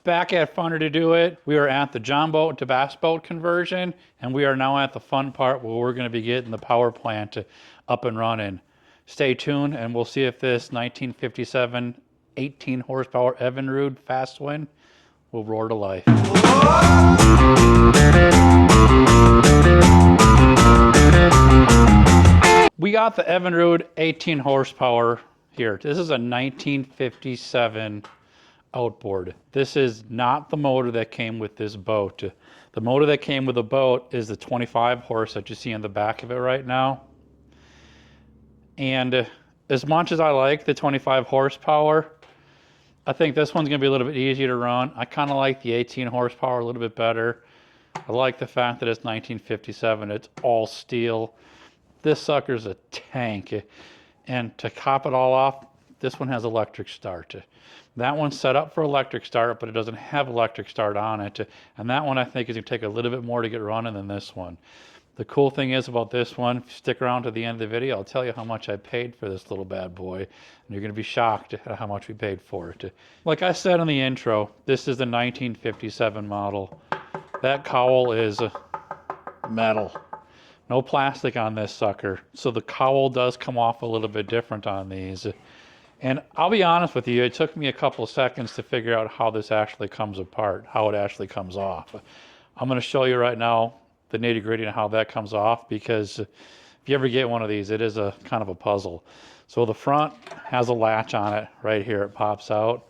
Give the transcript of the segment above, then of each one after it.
Back at Funner to Do It, we are at the John boat to bass boat conversion, and we are now at the fun part where we're going to be getting the power plant up and running. Stay tuned, and we'll see if this 1957 18 horsepower Evinrude fast wind will roar to life. We got the Evinrude 18 horsepower here. This is a 1957 Outboard. This is not the motor that came with this boat. The motor that came with the boat is the 25 horse that you see in the back of it right now. And as much as I like the 25 horsepower, I think this one's going to be a little bit easier to run. I kind of like the 18 horsepower a little bit better. I like the fact that it's 1957. It's all steel. This sucker's a tank. And to top it all off, this one has electric start. That one's set up for electric start, but it doesn't have electric start on it. And that one I think is going to take a little bit more to get running than this one. The cool thing is about this one, if you stick around to the end of the video, I'll tell you how much I paid for this little bad boy. And you're going to be shocked at how much we paid for it. Like I said in the intro, this is the 1957 model. That cowl is metal. No plastic on this sucker. So the cowl does come off a little bit different on these. And I'll be honest with you, it took me a couple of seconds to figure out how this actually comes apart, how it actually comes off. I'm going to show you right now the nitty-gritty and how that comes off, because if you ever get one of these, it is a kind of a puzzle. So the front has a latch on it right here. It pops out.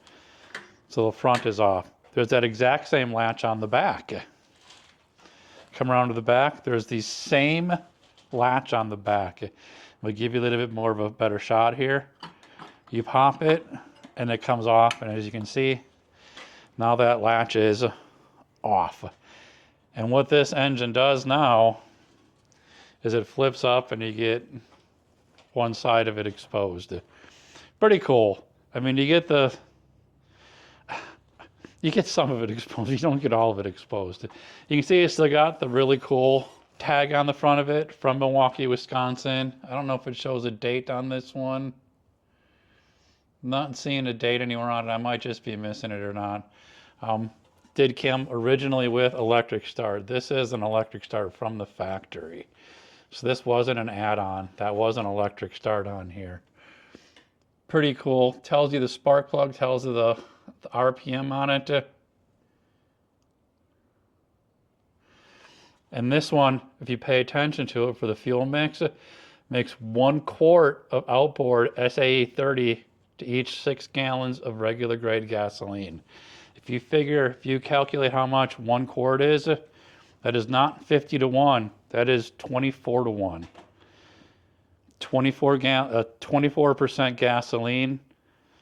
So the front is off. There's that exact same latch on the back. Come around to the back. There's the same latch on the back. We'll give you a little bit more of a better shot here. You pop it and it comes off, and as you can see, now that latch is off. And what this engine does now is it flips up and you get one side of it exposed. Pretty cool. I mean, you get some of it exposed. You don't get all of it exposed. You can see it's still got the really cool tag on the front of it from Milwaukee, Wisconsin. I don't know if it shows a date on this one. Not seeing a date anywhere on it. I might just be missing it or not. Did come originally with electric start. This is an electric start from the factory. So this wasn't an add-on. That was an electric start on here. Pretty cool. Tells you the spark plug, tells you the RPM on it. And this one, if you pay attention to it for the fuel mix, makes 1 quart of outboard SAE 30 to each 6 gallons of regular grade gasoline. If you calculate how much 1 quart is, that is not 50 to 1, that is 24 to 1. 24% gasoline,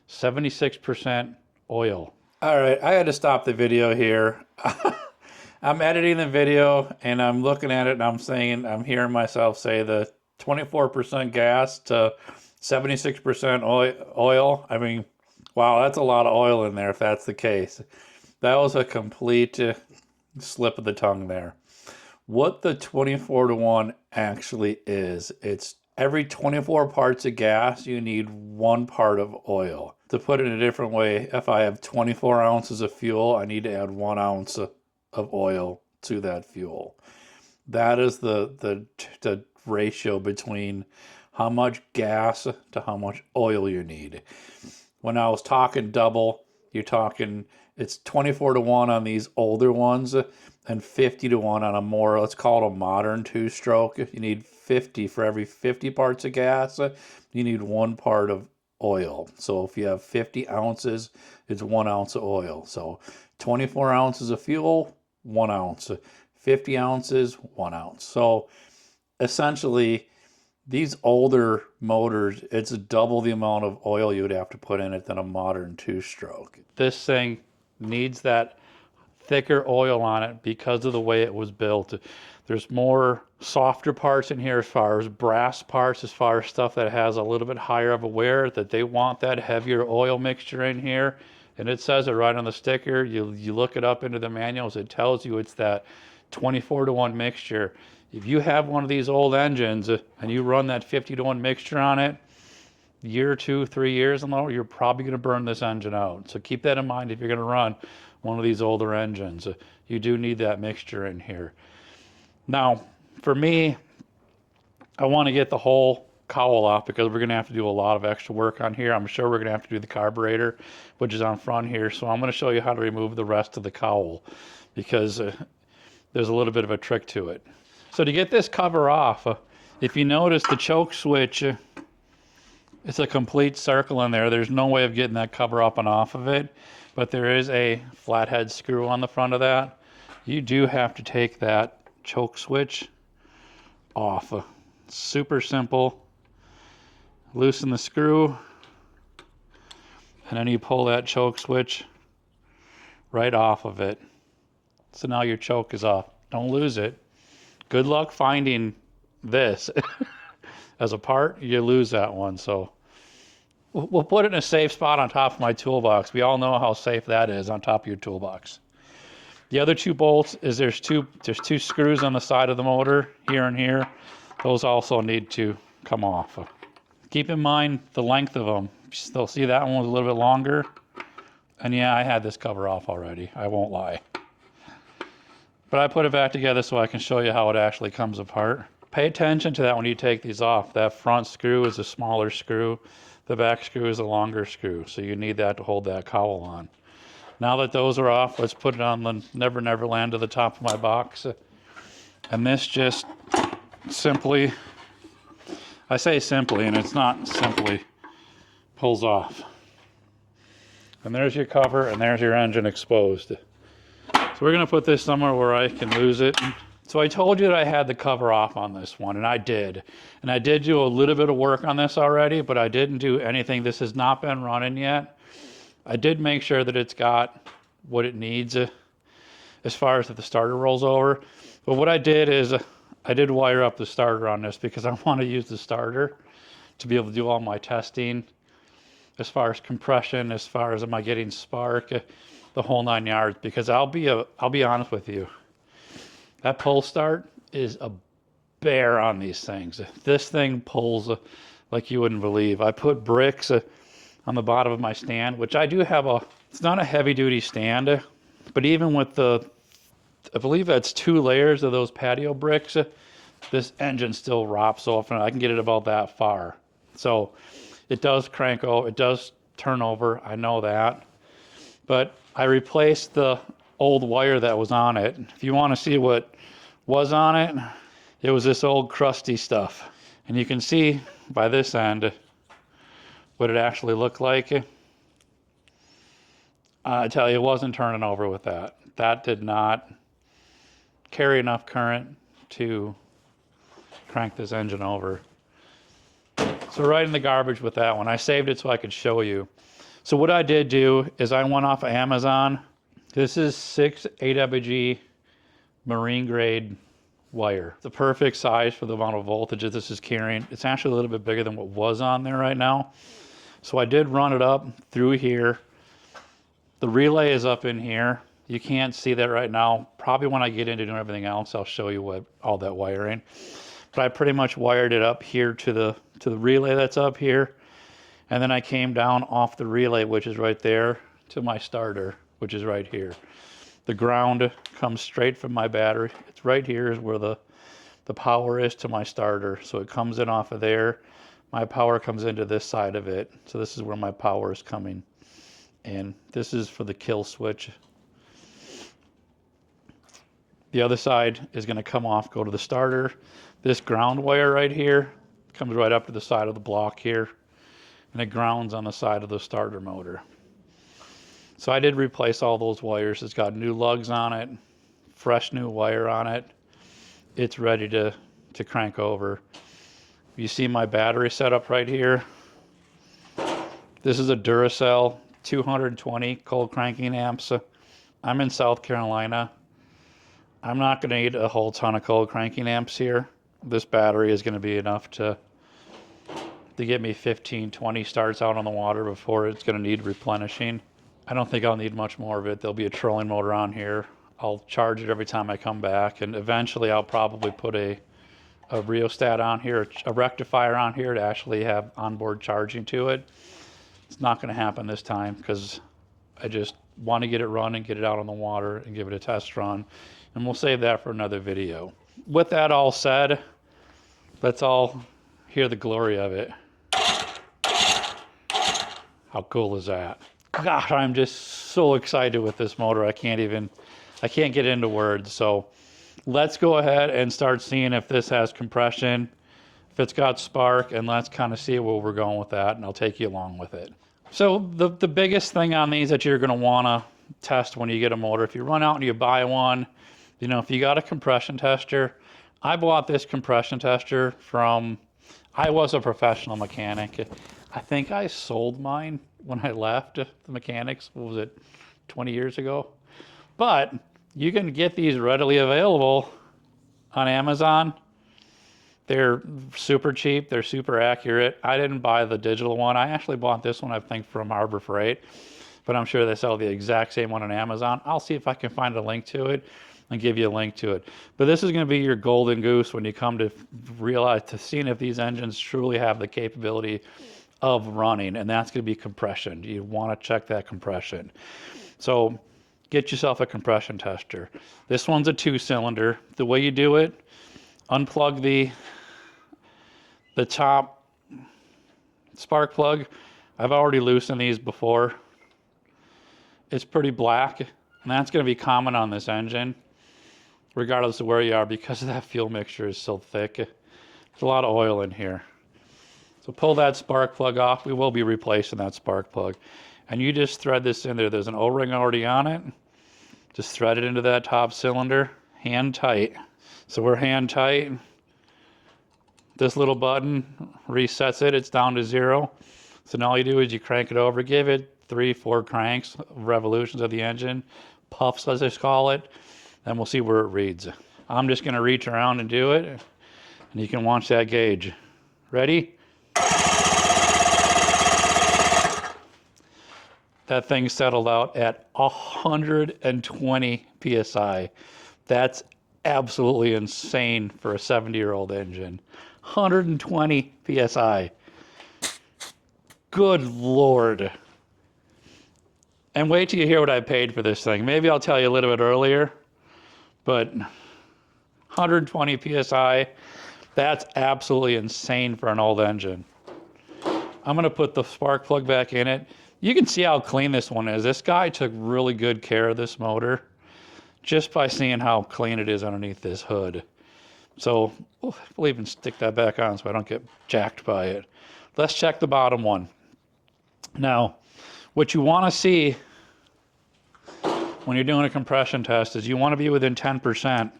76% oil. All right, I had to stop the video here. I'm editing the video and I'm looking at it and I'm hearing myself say the 24% gas to 76% oil. I mean, wow, that's a lot of oil in there if that's the case. That was a complete slip of the tongue there. What the 24 to 1 actually is, it's every 24 parts of gas, you need 1 part of oil. To put it in a different way, if I have 24 ounces of fuel, I need to add 1 ounce of oil to that fuel. That is the ratio between how much gas to how much oil you need. When I was talking double, you're talking, it's 24 to 1 on these older ones and 50 to 1 on a more, let's call it a modern 2-stroke. You need 50 for every 50 parts of gas. You need 1 part of oil. So if you have 50 ounces, it's 1 ounce of oil. So 24 ounces of fuel, 1 ounce. 50 ounces, 1 ounce. So essentially, these older motors, it's double the amount of oil you would have to put in it than a modern 2-stroke. This thing needs that thicker oil on it because of the way it was built. There's more softer parts in here as far as brass parts, as far as stuff that has a little bit higher of a wear, that they want that heavier oil mixture in here. And it says it right on the sticker. You look it up into the manuals, it tells you it's that 24 to 1 mixture. If you have one of these old engines and you run that 50 to 1 mixture on it, year, 2, 3 years and lower, you're probably going to burn this engine out. So keep that in mind if you're going to run one of these older engines. You do need that mixture in here. Now, for me, I want to get the whole cowl off because we're going to have to do a lot of extra work on here. I'm sure we're going to have to do the carburetor, which is on front here. So I'm going to show you how to remove the rest of the cowl because there's a little bit of a trick to it. So to get this cover off, if you notice the choke switch, it's a complete circle in there. There's no way of getting that cover up and off of it, but there is a flathead screw on the front of that. You do have to take that choke switch off. Super simple. Loosen the screw, and then you pull that choke switch right off of it. So now your choke is off. Don't lose it. Good luck finding this. As a part, you lose that one. So we'll put it in a safe spot on top of my toolbox. We all know how safe that is on top of your toolbox. The other 2 bolts is there's two screws on the side of the motor, here and here. Those also need to come off. Keep in mind the length of them. Still see that one was a little bit longer. And yeah, I had this cover off already. I won't lie. But I put it back together so I can show you how it actually comes apart. Pay attention to that when you take these off. That front screw is a smaller screw. The back screw is a longer screw. So you need that to hold that cowl on. Now that those are off, let's put it on the Never Never Land to the top of my box. And this just simply, I say simply, and it's not simply, pulls off. And there's your cover, and there's your engine exposed. So we're going to put this somewhere where I can lose it. So I told you that I had the cover off on this one, and I did. And I did do a little bit of work on this already, but I didn't do anything. This has not been running yet. I did make sure that it's got what it needs as far as if the starter rolls over. But what I did is I did wire up the starter on this because I want to use the starter to be able to do all my testing as far as compression, as far as am I getting spark, the whole 9 yards. Because I'll be honest with you, that pull start is a bear on these things. This thing pulls like you wouldn't believe. I put bricks on the bottom of my stand, which I do have it's not a heavy duty stand, but even with I believe that's 2 layers of those patio bricks, this engine still rops off, and I can get it about that far. So it does crank over, it does turn over, I know that. But I replaced the old wire that was on it. If you want to see what was on it, it was this old crusty stuff. And you can see by this end what it actually looked like. I tell you, it wasn't turning over with that. That did not carry enough current to crank this engine over. So right in the garbage with that one. I saved it so I could show you. So what I did do is I went off of Amazon. This is 6 AWG marine grade wire. The perfect size for the amount of voltage that this is carrying. It's actually a little bit bigger than what was on there right now. So I did run it up through here. The relay is up in here. You can't see that right now. Probably when I get into doing everything else, I'll show you all that wiring. But I pretty much wired it up here to the relay that's up here. And then I came down off the relay, which is right there, to my starter, which is right here. The ground comes straight from my battery. It's right here is where the power is to my starter. So it comes in off of there. My power comes into this side of it. So this is where my power is coming. And this is for the kill switch. The other side is going to come off, go to the starter. This ground wire right here comes right up to the side of the block here. And it grounds on the side of the starter motor. So I did replace all those wires. It's got new lugs on it, fresh new wire on it. It's ready to crank over. You see my battery setup right here. This is a Duracell 220 cold cranking amps. I'm in South Carolina. I'm not going to need a whole ton of cold cranking amps here. This battery is going to be enough to get me 15, 20 starts out on the water before it's going to need replenishing. I don't think I'll need much more of it. There'll be a trolling motor on here. I'll charge it every time I come back, and eventually I'll probably put a rheostat on here, a rectifier on here to actually have onboard charging to it. It's not going to happen this time because I just want to get it running, get it out on the water, and give it a test run. And we'll save that for another video. With that all said, let's all hear the glory of it. How cool is that? God, I'm just so excited with this motor. I can't get into words. So let's go ahead and start seeing if this has compression, if it's got spark, and let's kind of see where we're going with that, and I'll take you along with it. So the biggest thing on these that you're going to want to test when you get a motor, if you run out and you buy one, you know, if you got a compression tester, I bought this compression tester from, I was a professional mechanic. I think I sold mine when I left the mechanics, what was it, 20 years ago? But you can get these readily available on Amazon. They're super cheap, they're super accurate. I didn't buy the digital one. I actually bought this one, I think, from Harbor Freight, but I'm sure they sell the exact same one on Amazon. I'll see if I can find a link to it and give you a link to it. But this is going to be your golden goose when you come to realize, to seeing if these engines truly have the capability of running, and that's going to be compression. You want to check that compression. So get yourself a compression tester. This one's a 2-cylinder. The way you do it, unplug the top spark plug. I've already loosened these before. It's pretty black, and that's going to be common on this engine, regardless of where you are, because that fuel mixture is so thick. There's a lot of oil in here. So pull that spark plug off. We will be replacing that spark plug. And you just thread this in there. There's an O-ring already on it. Just thread it into that top cylinder, hand tight. So we're hand tight. This little button resets it. It's down to 0. So now all you do is you crank it over, give it 3-4 cranks, revolutions of the engine, puffs as they call it, and we'll see where it reads. I'm just going to reach around and do it, and you can watch that gauge. Ready? That thing settled out at 120 PSI. That's absolutely insane for a 70-year-old engine. 120 PSI. Good Lord. And wait till you hear what I paid for this thing. Maybe I'll tell you a little bit earlier, but 120 PSI, that's absolutely insane for an old engine. I'm going to put the spark plug back in it. You can see how clean this one is. This guy took really good care of this motor just by seeing how clean it is underneath this hood. So we'll even stick that back on so I don't get jacked by it. Let's check the bottom one. Now, what you want to see when you're doing a compression test is you want to be within 10%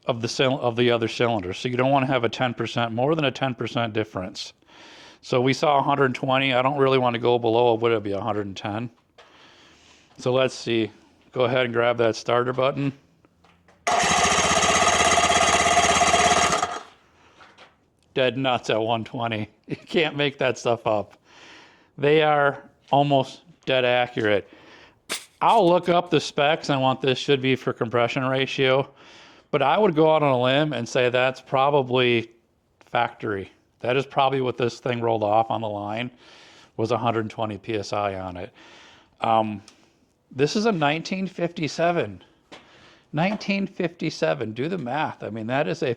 of the other cylinder. So you don't want to have a 10%, more than a 10% difference. So we saw 120. I don't really want to go below, would it be 110? So let's see. Go ahead and grab that starter button. Dead nuts at 120. You can't make that stuff up. They are almost dead accurate. I'll look up the specs on what this should be for compression ratio, but I would go out on a limb and say that's probably factory. That is probably what this thing rolled off on the line, was 120 PSI on it. This is a 1957. 1957, do the math. I mean, that is a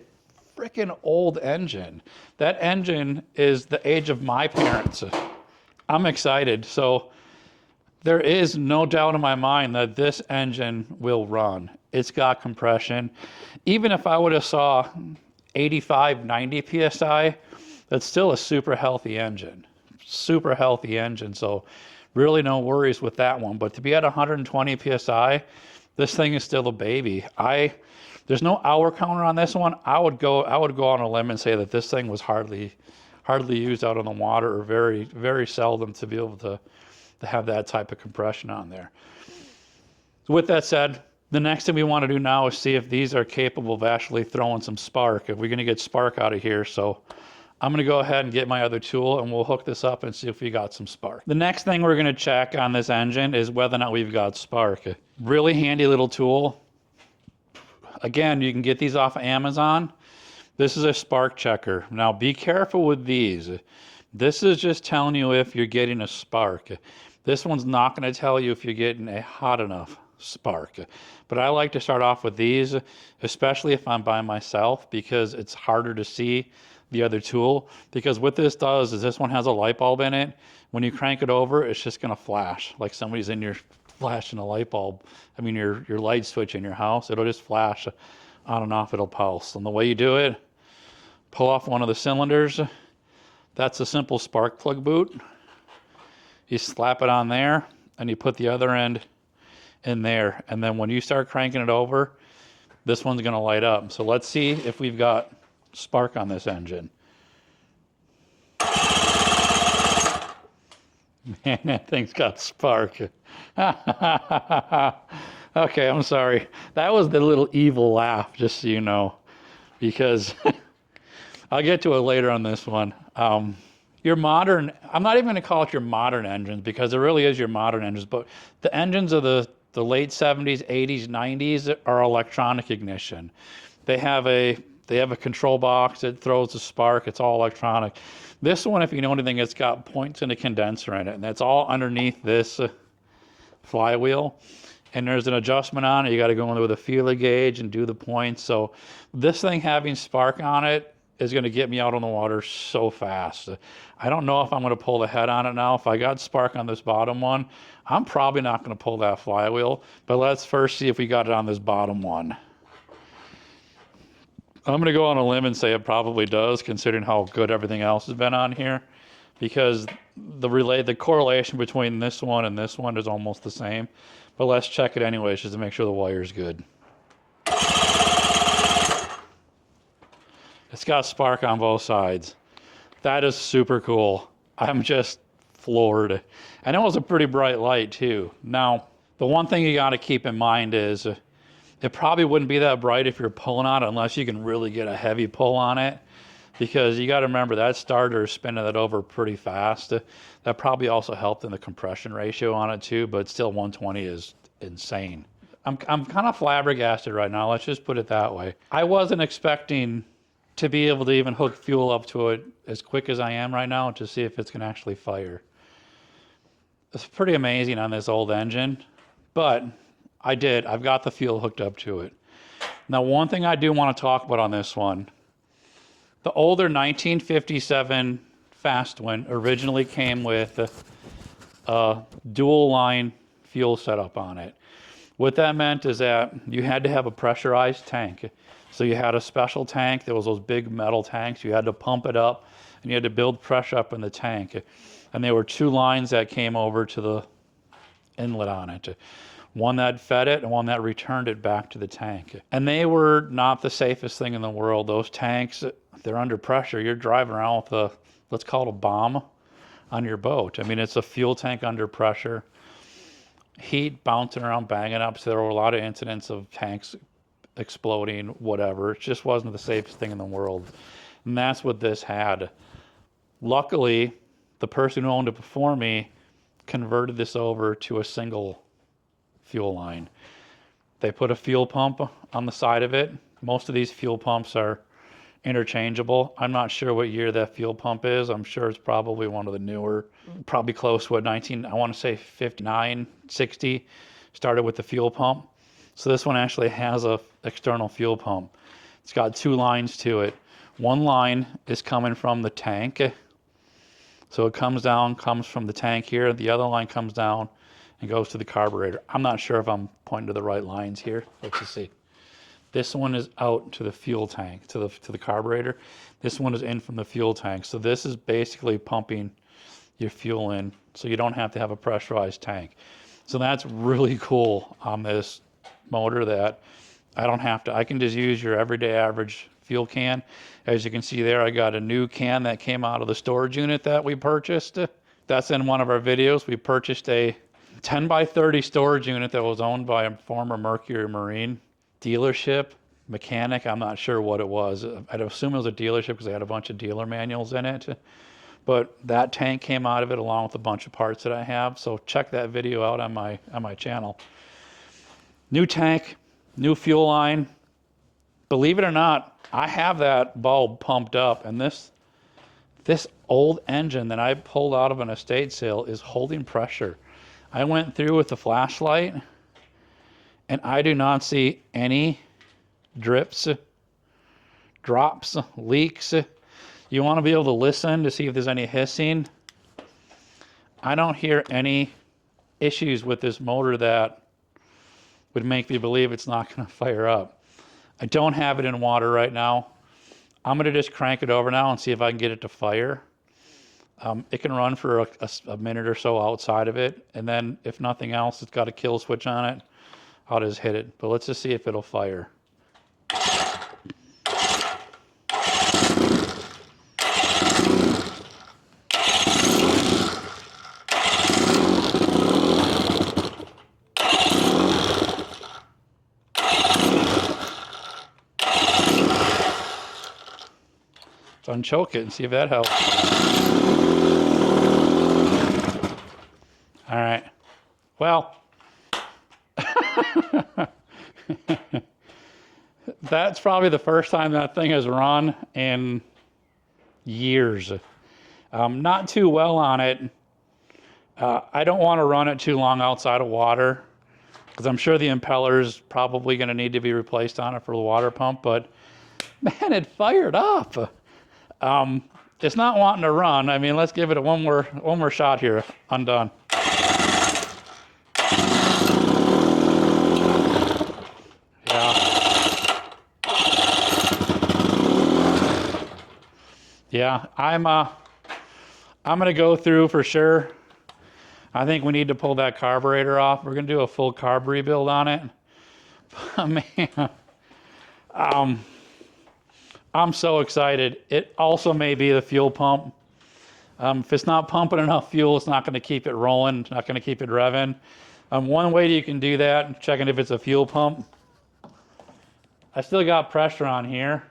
freaking old engine. That engine is the age of my parents. I'm excited. So there is no doubt in my mind that this engine will run. It's got compression. Even if I would have saw 85, 90 PSI, that's still a super healthy engine. Super healthy engine. So really no worries with that one. But to be at 120 PSI, this thing is still a baby. There's no hour counter on this one. I would go on a limb and say that this thing was hardly used out on the water, or very, very seldom to be able to have that type of compression on there. So with that said, the next thing we want to do now is see if these are capable of actually throwing some spark, if we're going to get spark out of here. So I'm going to go ahead and get my other tool, and we'll hook this up and see if we got some spark. The next thing we're going to check on this engine is whether or not we've got spark. Really handy little tool. Again, you can get these off of Amazon. This is a spark checker. Now be careful with these. This is just telling you if you're getting a spark. This one's not going to tell you if you're getting a hot enough spark. But I like to start off with these, especially if I'm by myself, because it's harder to see the other tool. Because what this does is this one has a light bulb in it. When you crank it over, it's just going to flash like somebody's in your flashing a light bulb. I mean, your light switch in your house, it'll just flash on and off, it'll pulse. And the way you do it, pull off one of the cylinders. That's a simple spark plug boot. You slap it on there and you put the other end in there. And then when you start cranking it over, this one's going to light up. So let's see if we've got spark on this engine. Man, that thing's got spark. Okay, I'm sorry. That was the little evil laugh, just so you know, because I'll get to it later on this one. Your modern, I'm not even going to call it your modern engines, because it really is your modern engines, but the engines of the late 70s, 80s, 90s are electronic ignition. They have a control box that throws a spark. It's all electronic. This one, if you know anything, it's got points and a condenser in it, and that's all underneath this flywheel. And there's an adjustment on it. You got to go in with a feeler gauge and do the points. So this thing having spark on it is going to get me out on the water so fast. I don't know if I'm going to pull the head on it now. If I got spark on this bottom one, I'm probably not going to pull that flywheel. But let's first see if we got it on this bottom one. I'm going to go on a limb and say it probably does, considering how good everything else has been on here, because the correlation between this one and this one is almost the same. But let's check it anyways, just to make sure the wire's good. It's got spark on both sides. That is super cool. I'm just floored. And it was a pretty bright light too. Now, the one thing you got to keep in mind is it probably wouldn't be that bright if you're pulling on it unless you can really get a heavy pull on it, because you got to remember that starter is spinning that over pretty fast. That probably also helped in the compression ratio on it too, but still 120 is insane. I'm kind of flabbergasted right now. Let's just put it that way. I wasn't expecting to be able to even hook fuel up to it as quick as I am right now to see if it's going to actually fire. It's pretty amazing on this old engine, but I've got the fuel hooked up to it. Now, one thing I do want to talk about on this one, the older 1957 Fastwind originally came with a dual line fuel setup on it. What that meant is that you had to have a pressurized tank. So you had a special tank. There was those big metal tanks. You had to pump it up, and you had to build pressure up in the tank. And there were two lines that came over to the inlet on it. One that fed it and one that returned it back to the tank. And they were not the safest thing in the world. Those tanks, they're under pressure. You're driving around with a, let's call it a bomb on your boat. I mean, it's a fuel tank under pressure. Heat bouncing around, banging up. So there were a lot of incidents of tanks exploding, whatever. It just wasn't the safest thing in the world. And that's what this had. Luckily, the person who owned it before me converted this over to a single fuel line. They put a fuel pump on the side of it. Most of these fuel pumps are interchangeable. I'm not sure what year that fuel pump is. I'm sure it's probably one of the newer, probably close to what, I want to say 59, 60, started with the fuel pump. So this one actually has a external fuel pump. It's got two lines to it. One line is coming from the tank. So it comes from the tank here. The other line comes down and goes to the carburetor. I'm not sure if I'm pointing to the right lines here. Let's just see. This one is out to the fuel tank, to the carburetor. This one is in from the fuel tank. So this is basically pumping your fuel in, so you don't have to have a pressurized tank. So that's really cool on this motor, that I can just use your everyday average fuel can. As you can see there, I got a new can that came out of the storage unit that we purchased. That's in one of our videos. We purchased a 10 by 30 storage unit that was owned by a former Mercury Marine dealership mechanic. I'm not sure what it was. I'd assume it was a dealership because they had a bunch of dealer manuals in it. But that tank came out of it along with a bunch of parts that I have. So check that video out on my channel. New tank, new fuel line. Believe it or not, I have that bulb pumped up, and this old engine that I pulled out of an estate sale is holding pressure. I went through with the flashlight and I do not see any drips, drops, leaks. You want to be able to listen to see if there's any hissing. I don't hear any issues with this motor that would make me believe it's not going to fire up. I don't have it in water right now. I'm going to just crank it over now and see if I can get it to fire. It can run for a minute or so outside of it, and then if nothing else, it's got a kill switch on it. I'll just hit it, but let's just see if it'll fire. Let's unchoke it and see if that helps. All right. Well, that's probably the first time that thing has run in years. Not too well on it. I don't want to run it too long outside of water because I'm sure the impeller is probably going to need to be replaced on it for the water pump, but man, it fired up. It's not wanting to run. I mean, let's give it one more shot here. Undone. Yeah, I'm gonna go through for sure. I think we need to pull that carburetor off. We're gonna do a full carb rebuild on it. But man, I'm so excited. It also may be the fuel pump. If it's not pumping enough fuel, it's not gonna keep it rolling. It's not gonna keep it revving. One way you can do that, checking if it's a fuel pump. I still got pressure on here.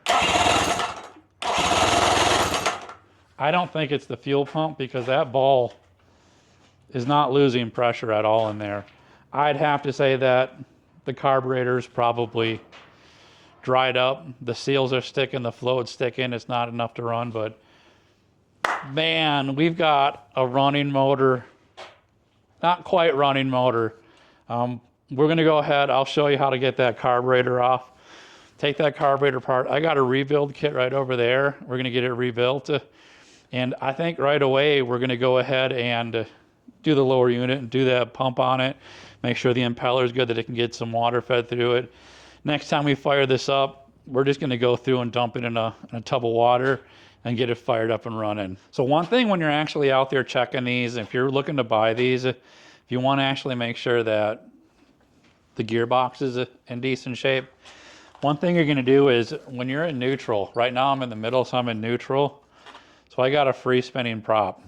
I don't think it's the fuel pump because that ball is not losing pressure at all in there. I'd have to say that the carburetor's probably dried up. The seals are sticking, the fluid's sticking. It's not enough to run, but man, we've got a running motor. Not quite running motor. We're gonna go ahead. I'll show you how to get that carburetor off. Take that carburetor apart. I got a rebuild kit right over there. We're gonna get it rebuilt. And I think right away we're gonna go ahead and do the lower unit and do that pump on it. Make sure the impeller is good, that it can get some water fed through it. Next time we fire this up, we're just gonna go through and dump it in a tub of water and get it fired up and running. So one thing when you're actually out there checking these, if you're looking to buy these, if you wanna actually make sure that the gearbox is in decent shape, one thing you're gonna do is when you're in neutral, right now I'm in the middle, so I'm in neutral. So I got a free spinning prop.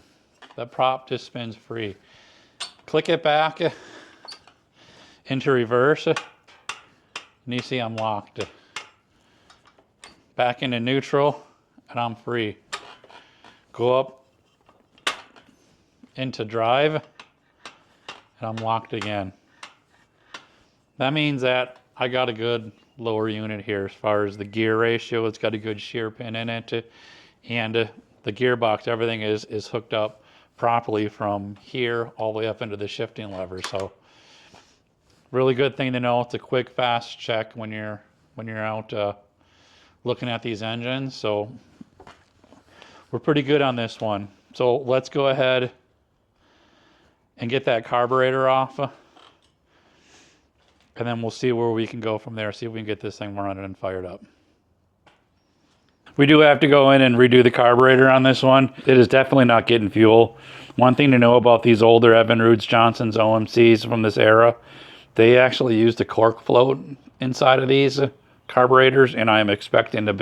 That prop just spins free. Click it back into reverse, and you see I'm locked. Back into neutral, and I'm free. Go up into drive, and I'm locked again. That means that I got a good lower unit here as far as the gear ratio. It's got a good shear pin in it, and the gearbox, everything is hooked up properly from here all the way up into the shifting lever. So really good thing to know. It's a quick, fast check when you're out looking at these engines. So we're pretty good on this one. So let's go ahead and get that carburetor off. And then we'll see where we can go from there. See if we can get this thing running and fired up. We do have to go in and redo the carburetor on this one. It is definitely not getting fuel. One thing to know about these older Evinrudes, Johnson's, OMCs from this era, they actually used a cork float inside of these carburetors, and I'm expecting it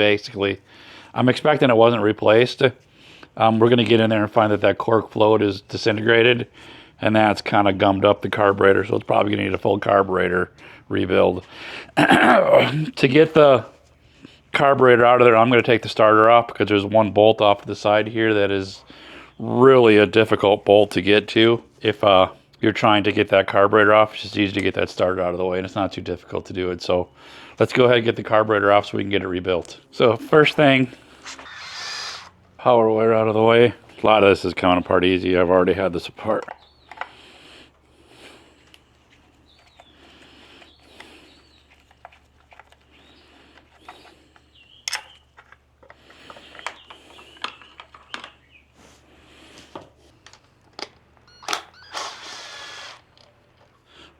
wasn't replaced. We're gonna get in there and find that cork float is disintegrated, and that's kind of gummed up the carburetor, so it's probably gonna need a full carburetor rebuild. To get the carburetor out of there, I'm going to take the starter off because there's one bolt off to the side here that is really a difficult bolt to get to. If you're trying to get that carburetor off, it's just easy to get that starter out of the way, and it's not too difficult to do it. So let's go ahead and get the carburetor off so we can get it rebuilt. So first thing, power wire out of the way. A lot of this is coming apart easy. I've already had this apart.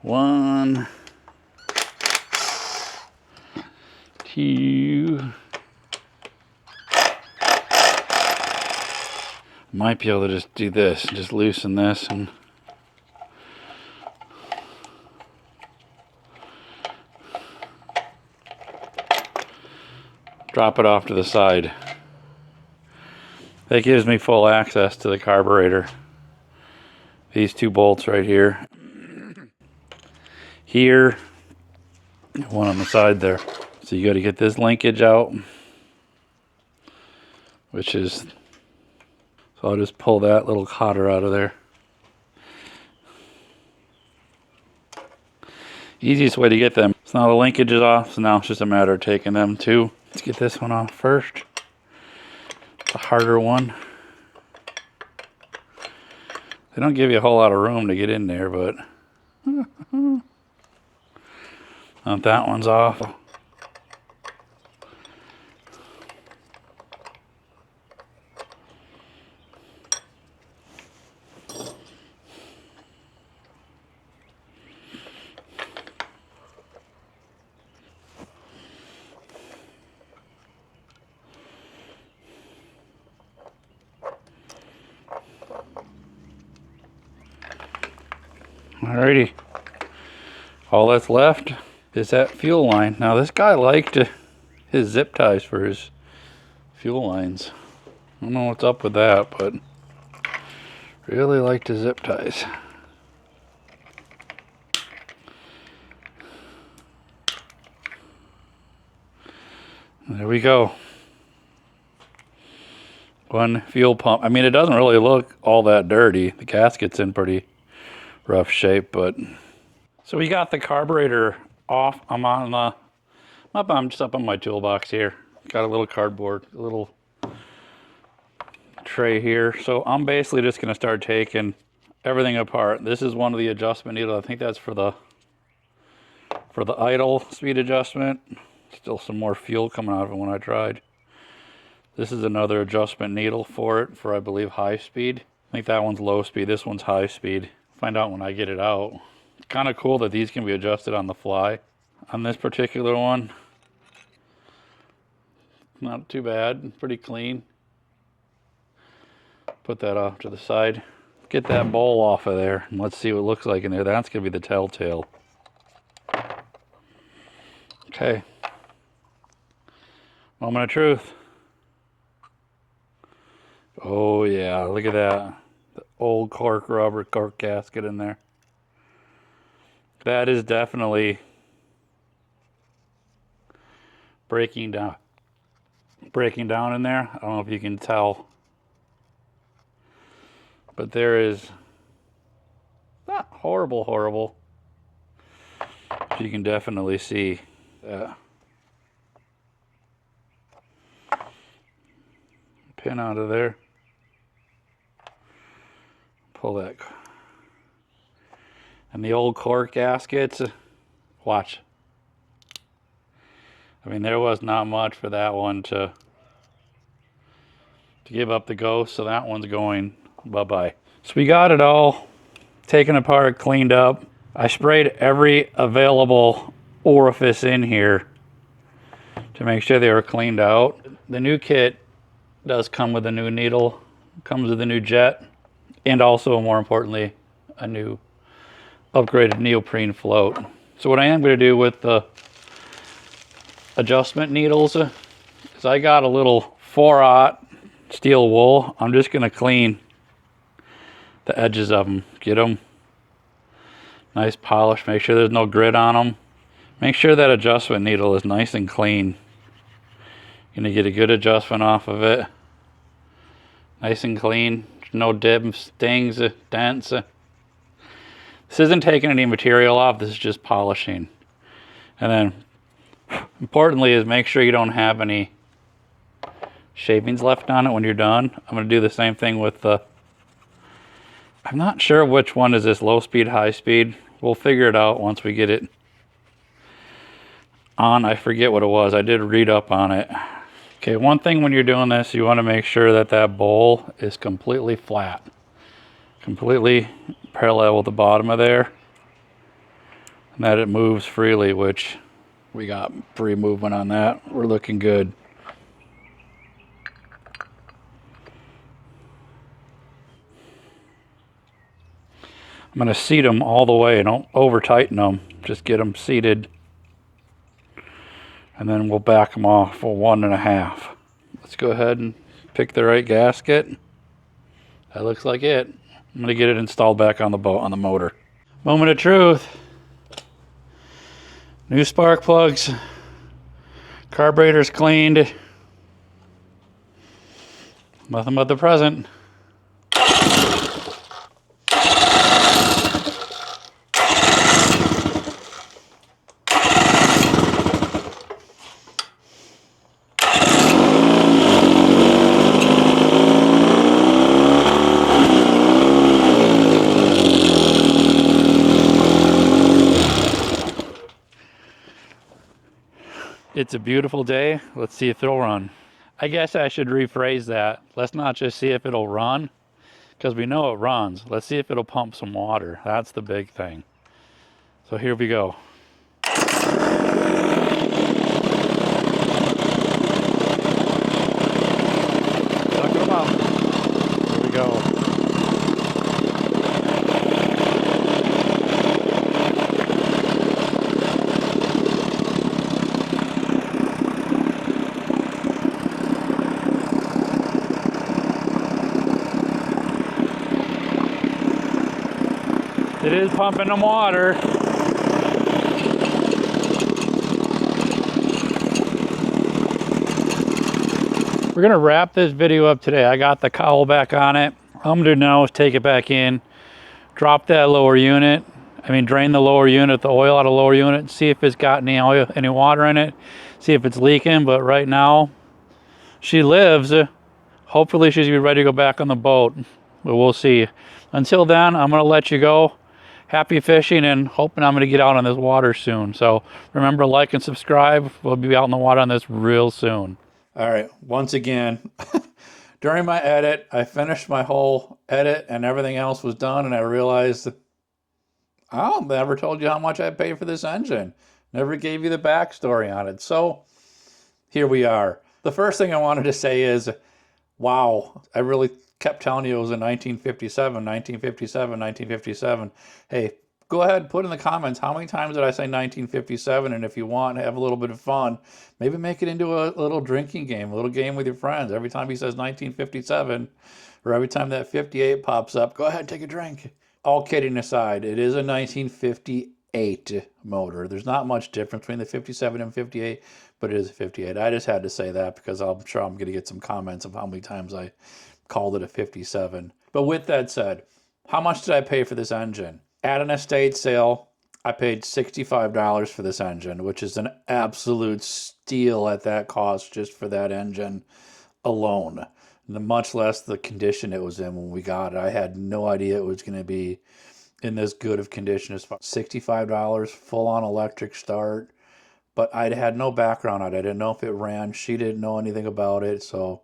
1, 2. Might be able to just do this, just loosen this and drop it off to the side. That gives me full access to the carburetor. These 2 bolts right here. Here, one on the side there. So you got to get this linkage out, which is, so I'll just pull that little cotter out of there. Easiest way to get them. So now the linkage is off, so now it's just a matter of taking them too. Let's get this one off first. The harder one. They don't give you a whole lot of room to get in there, but now that one's off. Alrighty, all that's left is that fuel line. Now this guy liked his zip ties for his fuel lines. I don't know what's up with that, but really liked his zip ties. There we go. One fuel pump. I mean, it doesn't really look all that dirty. The gasket's in pretty rough shape, but so we got the carburetor off. I'm just up on my toolbox here. Got a little cardboard, a little tray here. So I'm basically just going to start taking everything apart. This is one of the adjustment needles. I think that's for the idle speed adjustment. Still some more fuel coming out of it when I tried. This is another adjustment needle for it, for I believe high speed. I think that one's low speed, this one's high speed. Find out when I get it out. It's kind of cool that these can be adjusted on the fly. On this particular one, not too bad, pretty clean. Put that off to the side. Get that bowl off of there, and let's see what it looks like in there. That's gonna be the telltale. Okay. Moment of truth. Oh yeah, look at that. The old rubber cork gasket in there. That is definitely breaking down in there. I don't know if you can tell, but there is not horrible. You can definitely see that. Pin out of there. Pull that. And the old cork gaskets, watch. I mean, there was not much for that one to give up the ghost, so that one's going bye-bye. So we got it all taken apart, cleaned up. I sprayed every available orifice in here to make sure they were cleaned out. The new kit does come with a new needle, comes with a new jet, and also, more importantly, a new upgraded neoprene float. So what I am going to do with the adjustment needles is I got a little 4/0 steel wool. I'm just going to clean the edges of them, get them nice polish, make sure there's no grit on them. Make sure that adjustment needle is nice and clean. You're going to get a good adjustment off of it. Nice and clean. No dips, stings, dents. This isn't taking any material off, this is just polishing. And then, importantly, is make sure you don't have any shavings left on it when you're done. I'm going to do the same thing with the, I'm not sure which one is this, low speed, high speed. We'll figure it out once we get it on. I forget what it was. I did read up on it. Okay, one thing when you're doing this, you want to make sure that that bowl is completely flat. Completely parallel with the bottom of there. and that it moves freely, which we got free movement on that. We're looking good. I'm going to seat them all the way. Don't over tighten them. Just get them seated. And then we'll back them off for 1.5. Let's go ahead and pick the right gasket. That looks like it. I'm going to get it installed back on the boat, on the motor. Moment of truth. New spark plugs. Carburetor's cleaned. Nothing but the present. It's a beautiful day. Let's see if it'll run. I guess I should rephrase that. Let's not just see if it'll run, because we know it runs. Let's see if it'll pump some water. That's the big thing. So here we go. Suck them up. Here we go. It is pumping them water. We're gonna wrap this video up today. I got the cowl back on it. All I'm gonna do now is take it back in, drop that lower unit. Drain the lower unit, the oil out of the lower unit, see if it's got any oil, any water in it, see if it's leaking. But right now, she lives. Hopefully she's gonna be ready to go back on the boat, but we'll see. Until then, I'm gonna let you go. Happy fishing, and hoping I'm going to get out on this water soon. So remember to like and subscribe. We'll be out in the water on this real soon. All right, once again, during my edit, I finished my whole edit and everything else was done, and I realized I never told you how much I paid for this engine. Never gave you the backstory on it. So here we are. The first thing I wanted to say is, wow, I really kept telling you it was in 1957, 1957, 1957. Hey, go ahead and put in the comments how many times did I say 1957, and if you want to have a little bit of fun, maybe make it into a little drinking game, a little game with your friends. Every time he says 1957, or every time that 58 pops up, go ahead and take a drink. All kidding aside, it is a 1958 motor. There's not much difference between the 57 and 58, but it is a 58. I just had to say that because I'm sure I'm going to get some comments of how many times I called it a 57. But with that said, how much did I pay for this engine? At an estate sale, I paid $65 for this engine, which is an absolute steal at that cost just for that engine alone. Much less the condition it was in when we got it. I had no idea it was going to be in this good of condition. As far $65, full-on electric start. But I had no background on it. I didn't know if it ran. She didn't know anything about it, so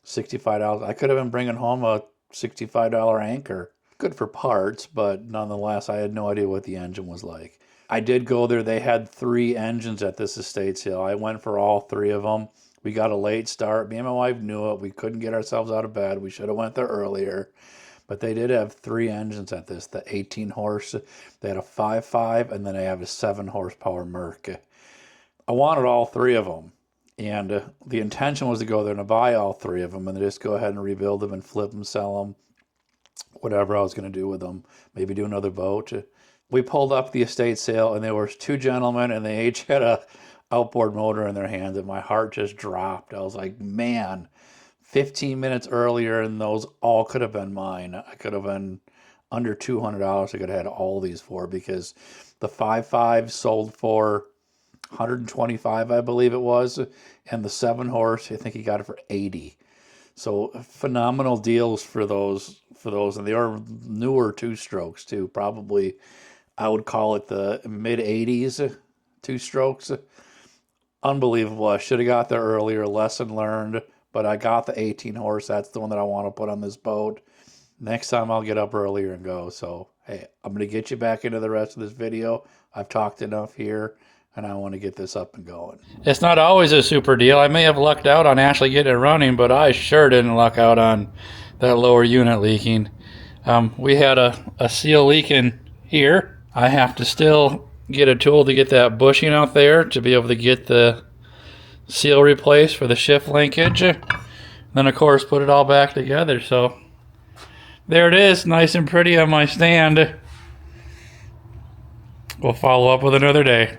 $65. I could have been bringing home a $65 anchor. Good for parts, but nonetheless, I had no idea what the engine was like. I did go there. They had 3 engines at this estate sale. I went for all 3 of them. We got a late start. Me and my wife knew it. We couldn't get ourselves out of bed. We should have went there earlier. But they did have 3 engines at this. The 18 horse, they had a 5.5, and then they have a 7 horsepower Merc. I wanted all 3 of them. And the intention was to go there and buy all 3 of them and just go ahead and rebuild them and flip them, sell them, whatever I was going to do with them. Maybe do another boat. We pulled up the estate sale, and there was 2 gentlemen, and they each had a outboard motor in their hands, and my heart just dropped. I was like, man, 15 minutes earlier, and those all could have been mine. I could have been under $200. I could have had all these for, because the 5.5 sold for $125, I believe it was, and the 7 horse, I think he got it for $80. So phenomenal deals for those, and they are newer 2-strokes too. Probably, I would call it the mid 80s 2-strokes. Unbelievable. I should have got there earlier. Lesson learned, but I got the 18 horse. That's the one that I want to put on this boat. Next time I'll get up earlier and go. So hey, I'm going to get you back into the rest of this video. I've talked enough here, and I want to get this up and going. It's not always a super deal. I may have lucked out on actually getting it running, but I sure didn't luck out on that lower unit leaking. We had a seal leaking here. I have to still get a tool to get that bushing out there to be able to get the seal replaced for the shift linkage. Then, of course, put it all back together. So there it is, nice and pretty on my stand. We'll follow up with another day.